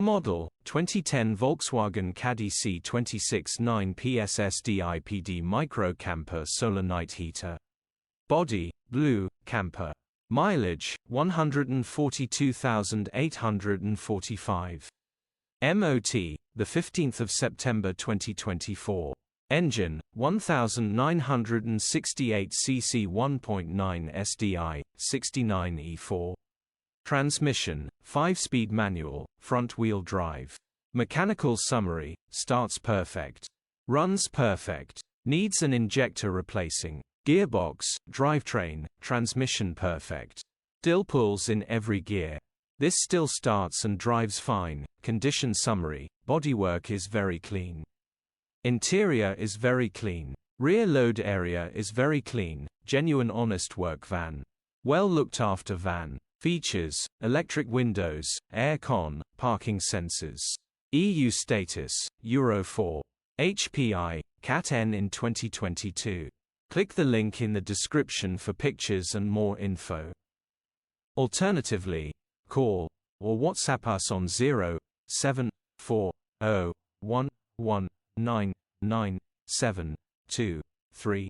Model, 2010 Volkswagen Caddy C20 69PS SDI PD Micro Camper Solar Night Heater. Body, blue, camper. Mileage, 142,845. MOT, the 15th of September 2024. Engine, 1968 cc 1.9 SDI, 69E4. Transmission, 5-speed manual, front-wheel drive. Mechanical summary, starts perfect. Runs perfect. Needs an injector replacing. Gearbox, drivetrain, transmission perfect. Still pulls in every gear. This still starts and drives fine. Condition summary, bodywork is very clean. Interior is very clean. Rear load area is very clean. Genuine honest work van. Well looked after van. Features, electric windows, air con, parking sensors. EU status, Euro 4. HPI, Cat N in 2022. Click the link in the description for pictures and more info. Alternatively, call or WhatsApp us on 07401199723.